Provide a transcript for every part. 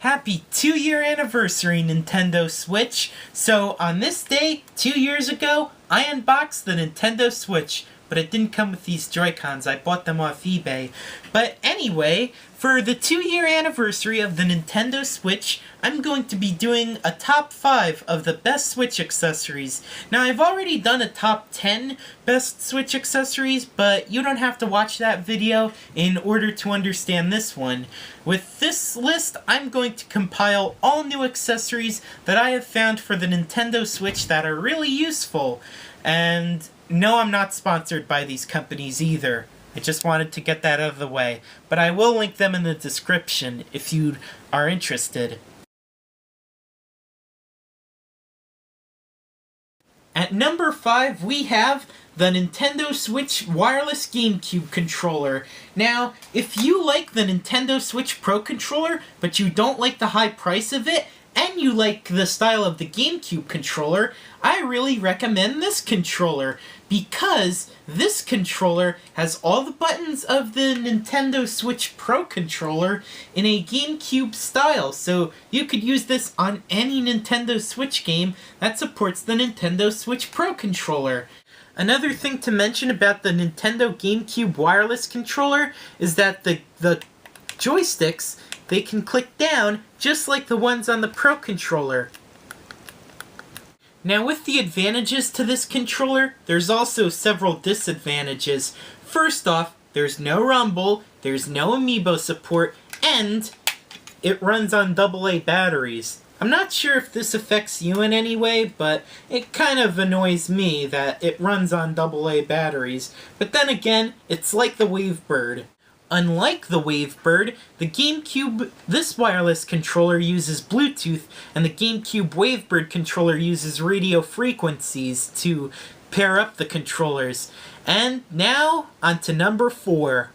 Happy 2-year anniversary, Nintendo Switch! So, on this day, 2 years ago, I unboxed the Nintendo Switch, but it didn't come with these Joy-Cons. I bought them off eBay. But anyway, for the 2-year anniversary of the Nintendo Switch, I'm going to be doing a top 5 of the best Switch accessories. Now, I've already done a top 10 best Switch accessories, but you don't have to watch that video in order to understand this one. With this list, I'm going to compile all new accessories that I have found for the Nintendo Switch that are really useful. And no, I'm not sponsored by these companies either. I just wanted to get that out of the way. But I will link them in the description if you are interested. At number 5, we have the Nintendo Switch Wireless GameCube controller. Now, if you like the Nintendo Switch Pro controller, but you don't like the high price of it, and you like the style of the GameCube controller, I really recommend this controller, because this controller has all the buttons of the Nintendo Switch Pro controller in a GameCube style, so you could use this on any Nintendo Switch game that supports the Nintendo Switch Pro controller. Another thing to mention about the Nintendo GameCube wireless controller is that the joysticks, they can click down just like the ones on the Pro controller. Now, with the advantages to this controller, there's also several disadvantages. First off, there's no rumble, there's no amiibo support, and it runs on AA batteries. I'm not sure if this affects you in any way, but it kind of annoys me that it runs on AA batteries. But then again, it's like the Wavebird. Unlike the Wavebird, the GameCube, this wireless controller uses Bluetooth, and the GameCube Wavebird controller uses radio frequencies to pair up the controllers. And now, on to number 4.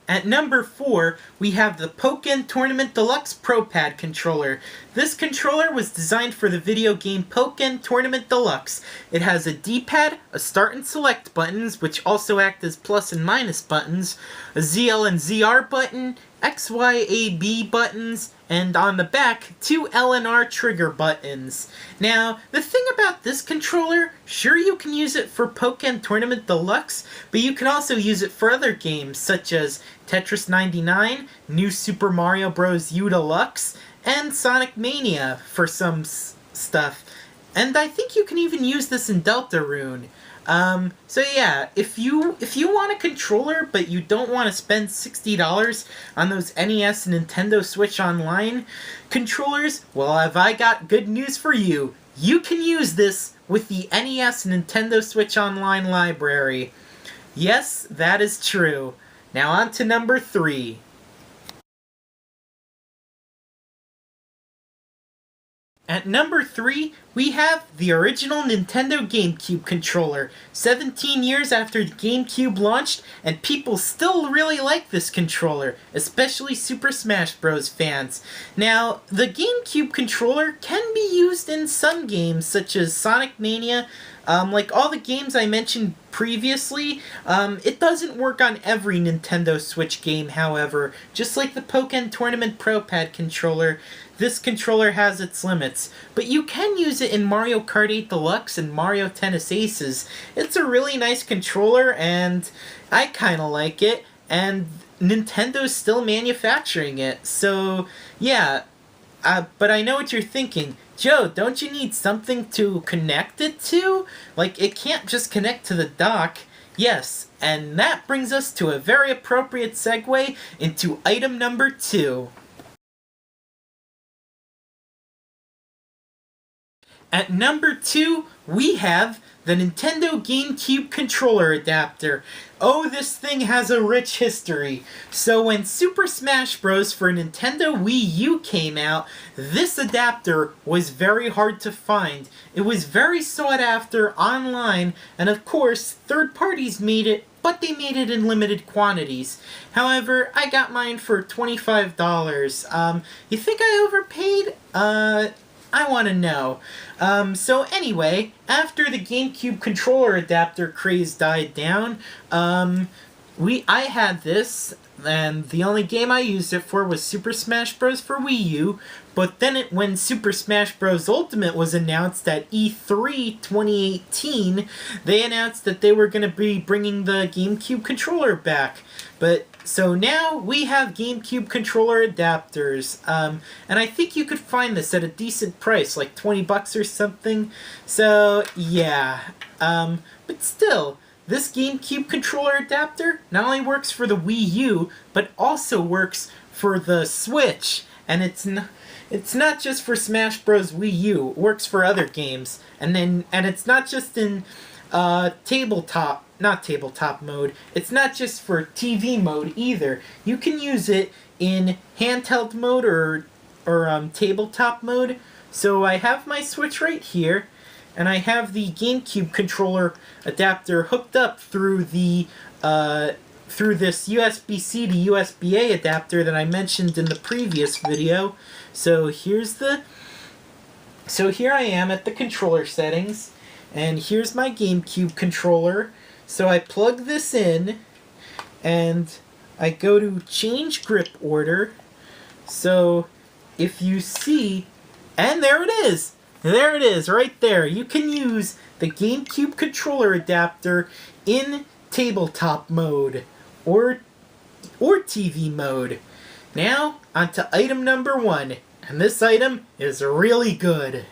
At number 4, we have the Pokken Tournament Deluxe Pro Pad controller. This controller was designed for the video game Pokken Tournament Deluxe. It has a D-pad, a start and select buttons, which also act as plus and minus buttons, a ZL and ZR button, X, Y, A, B buttons, and on the back, 2 L and R trigger buttons. Now, the thing about this controller, sure you can use it for Pokken Tournament Deluxe, but you can also use it for other games such as Tetris 99, New Super Mario Bros. U Deluxe, and Sonic Mania for some stuff. And I think you can even use this in Deltarune. So yeah, if you want a controller but you don't want to spend $60 on those NES and Nintendo Switch Online controllers, well, have I got good news for you. You can use this with the NES and Nintendo Switch Online library. Yes, that is true. Now on to number 3. At number 3, we have the original Nintendo GameCube controller. 17 years after the GameCube launched, and people still really like this controller, especially Super Smash Bros. Fans. Now, the GameCube controller can be used in some games, such as Sonic Mania. Like all the games I mentioned previously, it doesn't work on every Nintendo Switch game, however. Just like the Pokken Tournament Pro Pad controller, this controller has its limits. But you can use it in Mario Kart 8 Deluxe and Mario Tennis Aces. It's a really nice controller, and I kinda like it, and Nintendo's still manufacturing it. So, yeah, but I know what you're thinking. Joe, don't you need something to connect it to? Like, it can't just connect to the dock. Yes, and that brings us to a very appropriate segue into item number 2. At number 2, we have the Nintendo GameCube controller adapter. Oh, this thing has a rich history. So when Super Smash Bros. For Nintendo Wii U came out, this adapter was very hard to find. It was very sought after online, and of course, third parties made it, but they made it in limited quantities. However, I got mine for $25. You think I overpaid? I want to know. So anyway, after the GameCube controller adapter craze died down, I had this, and the only game I used it for was Super Smash Bros. For Wii U, but then when Super Smash Bros. Ultimate was announced at E3 2018, they announced that they were going to be bringing the GameCube controller back. So now we have GameCube controller adapters, and I think you could find this at a decent price, like $20 or something. So yeah, but still, this GameCube controller adapter not only works for the Wii U, but also works for the Switch, and it's not just for Smash Bros. Wii U. It works for other games, and it's not just in not tabletop mode. It's not just for TV mode either. You can use it in handheld mode or tabletop mode. So I have my Switch right here, and I have the GameCube controller adapter hooked up through the through this USB-C to USB-A adapter that I mentioned in the previous video. So here I am at the controller settings, and here's my GameCube controller. So I plug this in, and I go to change grip order. So if you see, and there it is! There it is, right there. You can use the GameCube controller adapter in tabletop mode or TV mode. Now, onto item number 1. And this item is really good.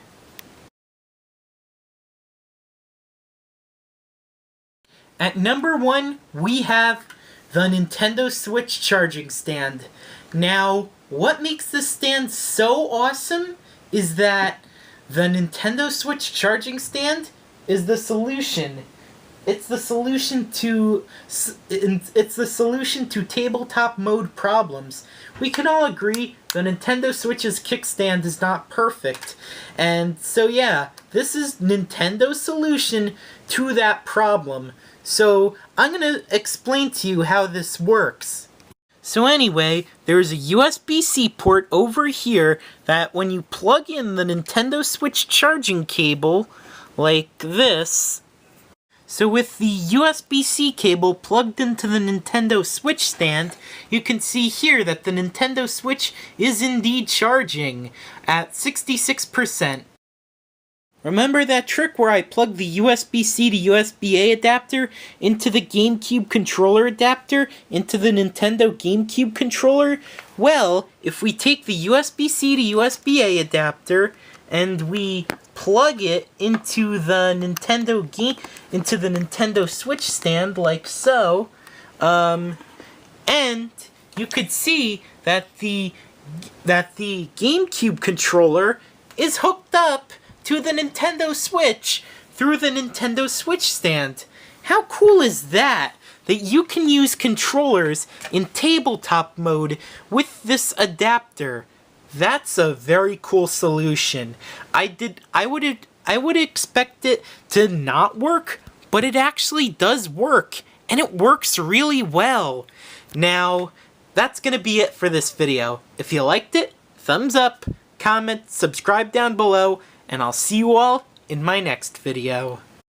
At number 1, we have the Nintendo Switch charging stand. Now, what makes this stand so awesome is that the Nintendo Switch charging stand is the solution. It's the solution to tabletop mode problems. We can all agree the Nintendo Switch's kickstand is not perfect. And so yeah, this is Nintendo's solution to that problem. So I'm going to explain to you how this works. So anyway, there's a USB-C port over here that when you plug in the Nintendo Switch charging cable, like this. So with the USB-C cable plugged into the Nintendo Switch stand, you can see here that the Nintendo Switch is indeed charging at 66%. Remember that trick where I plugged the USB-C to USB-A adapter into the GameCube controller adapter into the Nintendo GameCube controller? Well, if we take the USB-C to USB-A adapter and we plug it into the Nintendo Switch stand like so, and you could see that the GameCube controller is hooked up to the Nintendo Switch through the Nintendo Switch stand. How cool is that? That you can use controllers in tabletop mode with this adapter. That's a very cool solution. I would expect it to not work, but it actually does work, and it works really well. Now, that's gonna be it for this video. If you liked it, thumbs up, comment, subscribe down below, and I'll see you all in my next video.